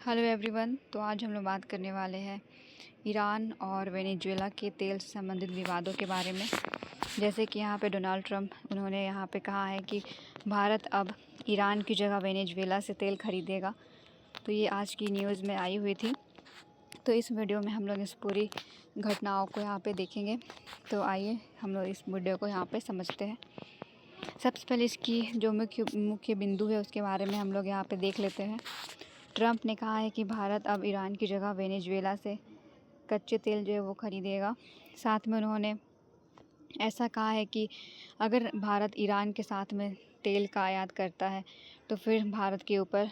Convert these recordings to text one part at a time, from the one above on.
Hello everyone. तो आज हम लोग बात करने वाले हैं ईरान और वेनेजुएला के तेल से संबंधित विवादों के बारे में। जैसे कि यहाँ पे डोनाल्ड ट्रंप उन्होंने यहाँ पे कहा है कि भारत अब ईरान की जगह वेनेजुएला से तेल खरीदेगा। तो ये आज की न्यूज़ में आई हुई थी। तो इस वीडियो में हम लोग इस पूरी घटनाओं को यहाँ पे देखेंगे। तो आइए हम लोग इस वीडियो को यहाँ पे समझते हैं। सबसे पहले इसकी जो मुख्य बिंदु है उसके बारे में हम लोग यहाँ पे देख लेते हैं। ट्रंप ने कहा है कि भारत अब ईरान की जगह वेनेजुएला से कच्चे तेल जो है वो ख़रीदेगा। साथ में उन्होंने ऐसा कहा है कि अगर भारत ईरान के साथ में तेल का आयात करता है तो फिर भारत के ऊपर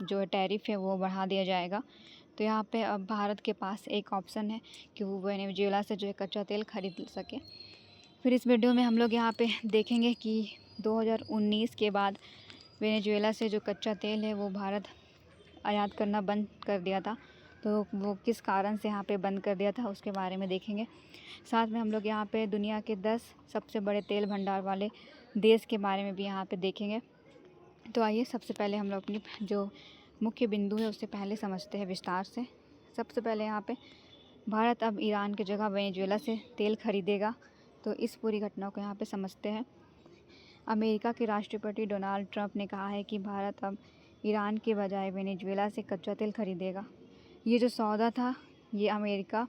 जो टैरिफ है वो बढ़ा दिया जाएगा। तो यहाँ पे अब भारत के पास एक ऑप्शन है कि वो वेनेजुएला से जो है कच्चा तेल खरीद सके। फिर इस वीडियो में हम लोग यहाँ पे देखेंगे कि 2019 के बाद वेनेजुएला से जो कच्चा तेल है वो भारत आयात करना बंद कर दिया था। तो वो किस कारण से यहाँ पे बंद कर दिया था उसके बारे में देखेंगे। साथ में हम लोग यहाँ पे दुनिया के 10 सबसे बड़े तेल भंडार वाले देश के बारे में भी यहाँ पे देखेंगे। तो आइए सबसे पहले हम लोग अपनी जो मुख्य बिंदु है उससे पहले समझते हैं विस्तार से। सबसे पहले यहाँ पे भारत अब ईरान की जगह वेनेजुएला से तेल खरीदेगा। तो इस पूरी घटना को यहाँ पे समझते हैं। अमेरिका के राष्ट्रपति डोनाल्ड ट्रंप ने कहा है कि भारत अब ईरान के बजाय वेनेजुएला से कच्चा तेल खरीदेगा। ये जो सौदा था ये अमेरिका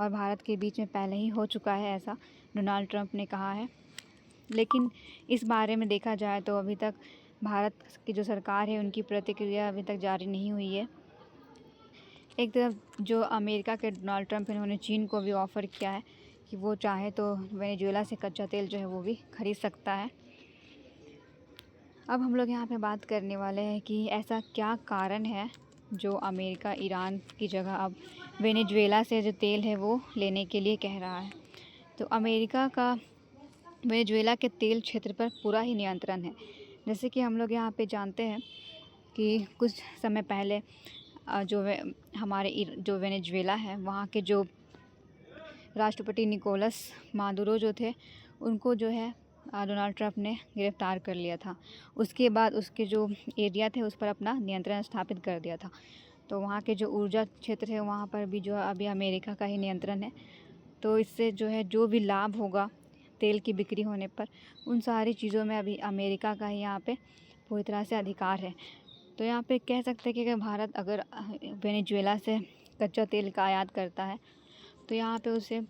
और भारत के बीच में पहले ही हो चुका है, ऐसा डोनाल्ड ट्रंप ने कहा है। लेकिन इस बारे में देखा जाए तो अभी तक भारत की जो सरकार है उनकी प्रतिक्रिया अभी तक जारी नहीं हुई है। एक तरफ जो अमेरिका के डोनाल्ड ट्रंप इन्होंने चीन को भी ऑफ़र किया है कि वो चाहे तो वेनेजुएला से कच्चा तेल जो है वो भी खरीद सकता है। अब हम लोग यहाँ पे बात करने वाले हैं कि ऐसा क्या कारण है जो अमेरिका ईरान की जगह अब वेनेजुएला से जो तेल है वो लेने के लिए कह रहा है। तो अमेरिका का वेनेजुएला के तेल क्षेत्र पर पूरा ही नियंत्रण है। जैसे कि हम लोग यहाँ पे जानते हैं कि कुछ समय पहले जो वेनेजुएला है वहाँ के जो राष्ट्रपति निकोलस मादुरो जो थे उनको जो है डोनाल्ड ट्रंप ने गिरफ़्तार कर लिया था। उसके बाद उसके जो एरिया थे उस पर अपना नियंत्रण स्थापित कर दिया था। तो वहाँ के जो ऊर्जा क्षेत्र है वहाँ पर भी जो अभी अमेरिका का ही नियंत्रण है। तो इससे जो है जो भी लाभ होगा तेल की बिक्री होने पर उन सारी चीज़ों में अभी अमेरिका का ही यहाँ पे पूरी तरह से अधिकार है। तो यहाँ पे कह सकते हैं कि अगर भारत अगर वेनेजुएला से कच्चा तेल का आयात करता है तो यहाँ पे उसे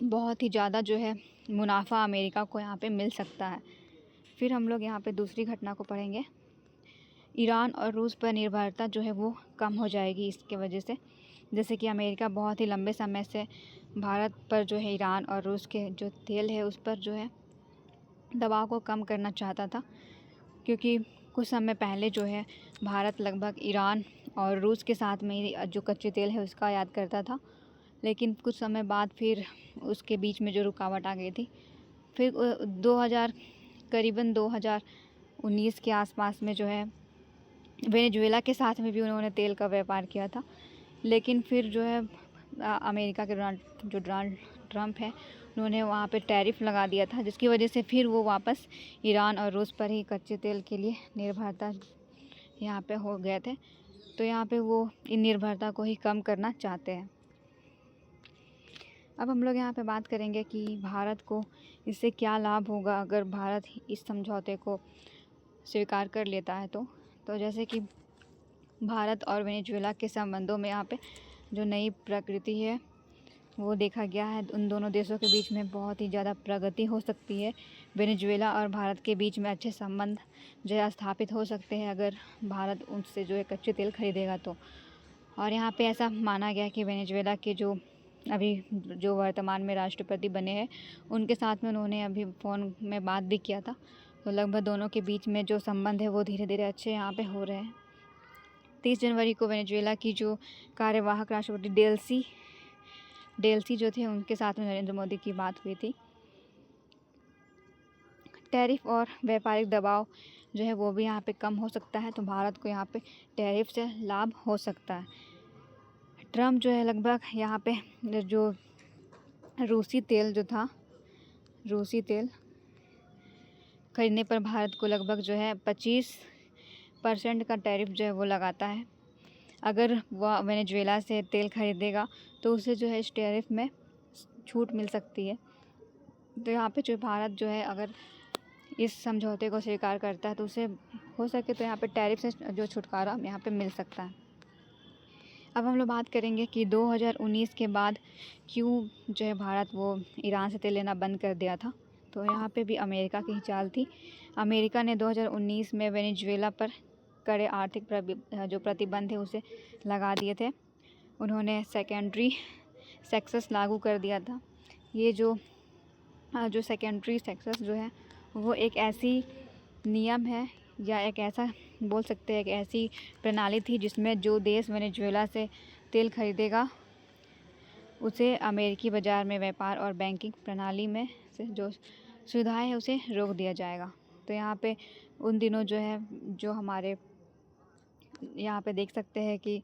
बहुत ही ज़्यादा जो है मुनाफा अमेरिका को यहाँ पे मिल सकता है। फिर हम लोग यहाँ पे दूसरी घटना को पढ़ेंगे। ईरान और रूस पर निर्भरता जो है वो कम हो जाएगी इसके वजह से। जैसे कि अमेरिका बहुत ही लंबे समय से भारत पर जो है ईरान और रूस के जो तेल है उस पर जो है दबाव को कम करना चाहता था, क्योंकि कुछ समय पहले जो है भारत लगभग ईरान और रूस के साथ में जो कच्चे तेल है उसका आयात करता था। लेकिन कुछ समय बाद फिर उसके बीच में जो रुकावट आ गई थी। फिर 2000 करीबन 2019 के आसपास में जो है वेनेजुएला के साथ में भी उन्होंने तेल का व्यापार किया था। लेकिन फिर जो है अमेरिका के डोनाल्ड ट्रंप है उन्होंने वहाँ पे टैरिफ लगा दिया था, जिसकी वजह से फिर वो वापस ईरान और रूस पर ही कच्चे तेल के लिए निर्भरता यहाँ पे हो गए थे। तो यहाँ पे वो इन निर्भरता को ही कम करना चाहते हैं। अब हम लोग यहाँ पे बात करेंगे कि भारत को इससे क्या लाभ होगा अगर भारत इस समझौते को स्वीकार कर लेता है। तो जैसे कि भारत और वेनेजुएला के संबंधों में यहाँ पे जो नई प्रकृति है वो देखा गया है। उन दोनों देशों के बीच में बहुत ही ज़्यादा प्रगति हो सकती है। वेनेजुएला और भारत के बीच में अच्छे संबंध जो है स्थापित हो सकते हैं अगर भारत उनसे जो है कच्चे तेल खरीदेगा तो। और यहाँ पे ऐसा माना गया कि वेनेजुएला के जो अभी जो वर्तमान में राष्ट्रपति बने हैं उनके साथ में उन्होंने अभी फ़ोन में बात भी किया था। तो लगभग दोनों के बीच में जो संबंध है वो धीरे धीरे अच्छे यहाँ पे हो रहे हैं। 30 जनवरी को वेनेजुएला की जो कार्यवाहक राष्ट्रपति डेल्सी जो थे उनके साथ में नरेंद्र मोदी की बात हुई थी। टैरिफ और व्यापारिक दबाव जो है वो भी यहाँ पे कम हो सकता है। तो भारत को यहाँ पे टैरिफ से लाभ हो सकता है। ट्रम्प जो है लगभग यहाँ पे जो रूसी तेल खरीदने पर भारत को लगभग जो है 25% का टैरिफ जो है वो लगाता है। अगर वह वेनेजुएला से तेल खरीदेगा तो उसे जो है इस टैरिफ में छूट मिल सकती है। तो यहाँ पे जो भारत जो है अगर इस समझौते को स्वीकार करता है तो उसे हो सके तो यहाँ पे टैरिफ से जो छुटकारा यहाँ पे मिल सकता है। अब हम लोग बात करेंगे कि 2019 के बाद क्यों जो है भारत वो ईरान से तेल लेना बंद कर दिया था। तो यहाँ पे भी अमेरिका की ही चाल थी। अमेरिका ने 2019 में वेनेजुएला पर कड़े आर्थिक जो प्रतिबंध है उसे लगा दिए थे। उन्होंने सेकेंडरी टैक्सेस लागू कर दिया था। ये जो सेकेंडरी टैक्सेस जो है वो एक ऐसी नियम है या एक ऐसा बोल सकते हैं, एक ऐसी प्रणाली थी जिसमें जो देश वेनेजुएला से तेल खरीदेगा उसे अमेरिकी बाज़ार में व्यापार और बैंकिंग प्रणाली में से जो सुविधाएं है उसे रोक दिया जाएगा। तो यहाँ पे उन दिनों जो है जो हमारे यहाँ पे देख सकते हैं कि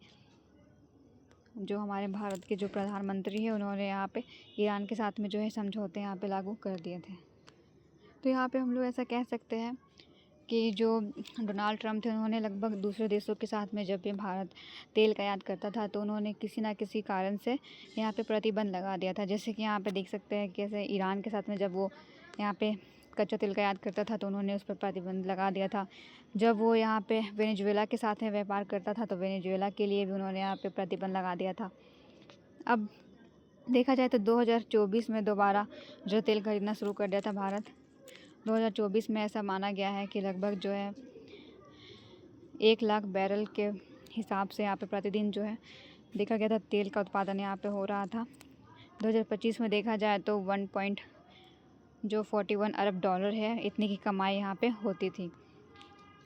जो हमारे भारत के जो प्रधानमंत्री हैं उन्होंने यहाँ पे ईरान के साथ में जो है समझौते यहाँ पे लागू कर दिए थे। तो यहाँ पे हम लोग ऐसा कह सकते हैं कि जो डोनाल्ड ट्रम्प थे उन्होंने लगभग दूसरे देशों के साथ में जब भी भारत तेल का आयात करता था तो उन्होंने किसी ना किसी कारण से यहाँ पे प्रतिबंध लगा दिया था। जैसे कि यहाँ पे देख सकते हैं कैसे ईरान के साथ में जब वो यहाँ पे कच्चा तेल का आयात करता था तो उन्होंने उस पर प्रतिबंध लगा दिया था। जब वो यहाँ पे वेनेजुएला के साथ में व्यापार करता था तो वेनेजुएला के लिए भी उन्होंने यहाँ पे प्रतिबंध लगा दिया था। अब देखा जाए तो 2024 में दोबारा जो तेल खरीदना शुरू कर दिया था भारत। 2024 में ऐसा माना गया है कि लगभग जो है 1 लाख बैरल के हिसाब से यहाँ पे प्रतिदिन जो है देखा गया था तेल का उत्पादन यहाँ पे हो रहा था। 2025 में देखा जाए तो 41 अरब डॉलर है, इतनी की कमाई यहाँ पे होती थी।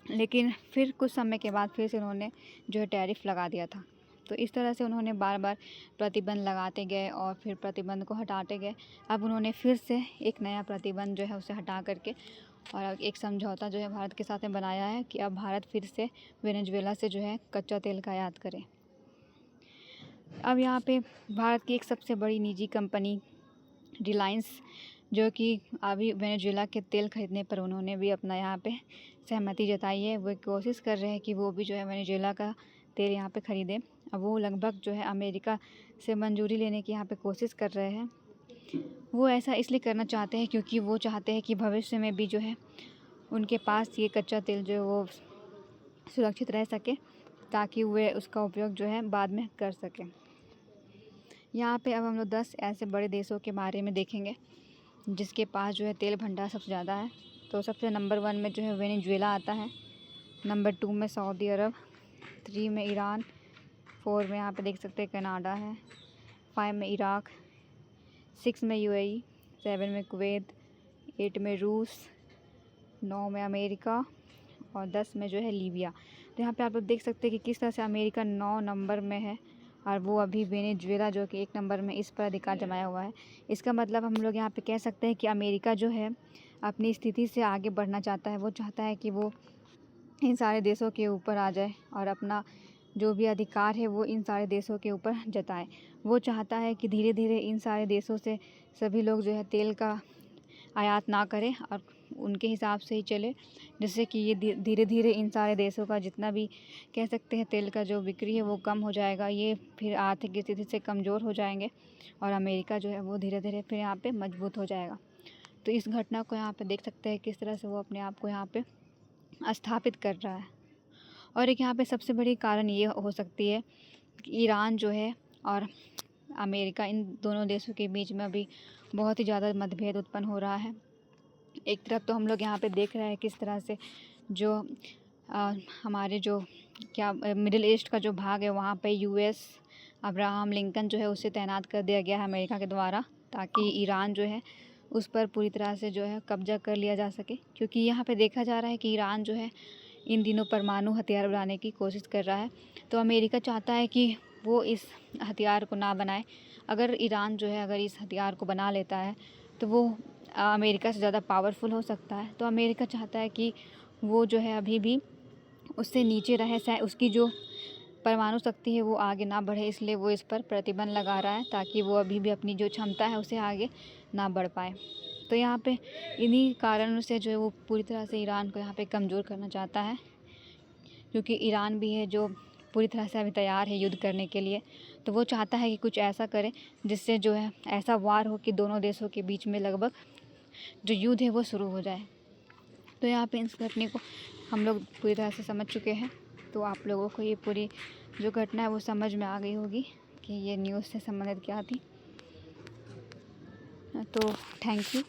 लेकिन फिर कुछ समय के बाद फिर से उन्होंने जो है टैरिफ लगा दिया था। तो इस तरह से उन्होंने बार बार प्रतिबंध लगाते गए और फिर प्रतिबंध को हटाते गए। अब उन्होंने फिर से एक नया प्रतिबंध जो है उसे हटा करके और एक समझौता जो है भारत के साथ में बनाया है कि अब भारत फिर से वेनेजुएला से जो है कच्चा तेल का आयात करे। अब यहाँ पे भारत की एक सबसे बड़ी निजी कंपनी रिलायंस जो कि अभी वेनेजुएला के तेल खरीदने पर उन्होंने भी अपना यहाँ पे सहमति जताई है। वो कोशिश कर रहे हैं कि वो भी जो है वेनेजुएला का तेल यहाँ पे ख़रीदें। अब वो लगभग जो है अमेरिका से मंजूरी लेने की यहाँ पे कोशिश कर रहे हैं। वो ऐसा इसलिए करना चाहते हैं क्योंकि वो चाहते हैं कि भविष्य में भी जो है उनके पास ये कच्चा तेल जो है वो सुरक्षित रह सके ताकि वे उसका उपयोग जो है बाद में कर सकें। यहाँ पे अब हम लोग 10 ऐसे बड़े देशों के बारे में देखेंगे जिसके पास जो है तेल भंडार सबसे ज़्यादा है। तो सबसे नंबर 1 में जो है वेनेजुएला आता है, नंबर 2 में सऊदी अरब, 3 में ईरान, 4 में यहाँ पे देख सकते हैं कनाडा है, 5 में इराक, 6 में यूएई, 7 में कुवैत, 8 में रूस, 9 में अमेरिका और 10 में जो है लीबिया। तो यहाँ पे आप लोग देख सकते हैं कि किस तरह से अमेरिका 9 नंबर में है और वो अभी वेनेजुएला जो कि 1 नंबर में इस पर अधिकार जमाया हुआ है। इसका मतलब हम लोग यहाँ पे कह सकते हैं कि अमेरिका जो है अपनी स्थिति से आगे बढ़ना चाहता है। वो चाहता है कि वो इन सारे देशों के ऊपर आ जाए और अपना जो भी अधिकार है वो इन सारे देशों के ऊपर जताए। वो चाहता है कि धीरे धीरे इन सारे देशों से सभी लोग जो है तेल का आयात ना करें और उनके हिसाब से ही चले, जिससे कि ये धीरे धीरे इन सारे देशों का जितना भी कह सकते हैं तेल का जो बिक्री है वो कम हो जाएगा। ये फिर आर्थिक स्थिति से कमज़ोर हो जाएंगे और अमेरिका जो है वो धीरे धीरे फिर यहाँ पे मजबूत हो जाएगा। तो इस घटना को यहाँ पे देख सकते हैं किस तरह से वो अपने आप को यहाँ पे स्थापित कर रहा है। और एक यहाँ पे सबसे बड़ी कारण ये हो सकती है कि ईरान जो है और अमेरिका, इन दोनों देशों के बीच में अभी बहुत ही ज़्यादा मतभेद उत्पन्न हो रहा है। एक तरफ तो हम लोग यहाँ पे देख रहे हैं किस तरह से जो हमारे जो मिडिल ईस्ट का जो भाग है वहाँ पे यूएस अब्राहम लिंकन जो है उसे तैनात कर दिया गया है अमेरिका के द्वारा, ताकि ईरान जो है उस पर पूरी तरह से जो है कब्जा कर लिया जा सके। क्योंकि यहाँ पे देखा जा रहा है कि ईरान जो है इन दिनों परमाणु हथियार बनाने की कोशिश कर रहा है। तो अमेरिका चाहता है कि वो इस हथियार को ना बनाए। अगर ईरान जो है अगर इस हथियार को बना लेता है तो वो अमेरिका से ज़्यादा पावरफुल हो सकता है। तो अमेरिका चाहता है कि वो जो है अभी भी उससे नीचे रहे, चाहे उसकी जो परमाणु शक्ति है वो आगे ना बढ़े। इसलिए वो इस पर प्रतिबंध लगा रहा है ताकि वो अभी भी अपनी जो क्षमता है उसे आगे ना बढ़ पाए। तो यहाँ पे इन्हीं कारणों से जो है वो पूरी तरह से ईरान को यहाँ पे कमज़ोर करना चाहता है, क्योंकि ईरान भी है जो पूरी तरह से अभी तैयार है युद्ध करने के लिए। तो वो चाहता है कि कुछ ऐसा करे जिससे जो है ऐसा वार हो कि दोनों देशों के बीच में लगभग जो युद्ध है वो शुरू हो जाए। तो यहाँ पे इस घटना को हम लोग पूरी तरह से समझ चुके हैं। तो आप लोगों को ये पूरी जो घटना है वो समझ में आ गई होगी कि ये न्यूज़ से संबंधित क्या थी। तो थैंक यू।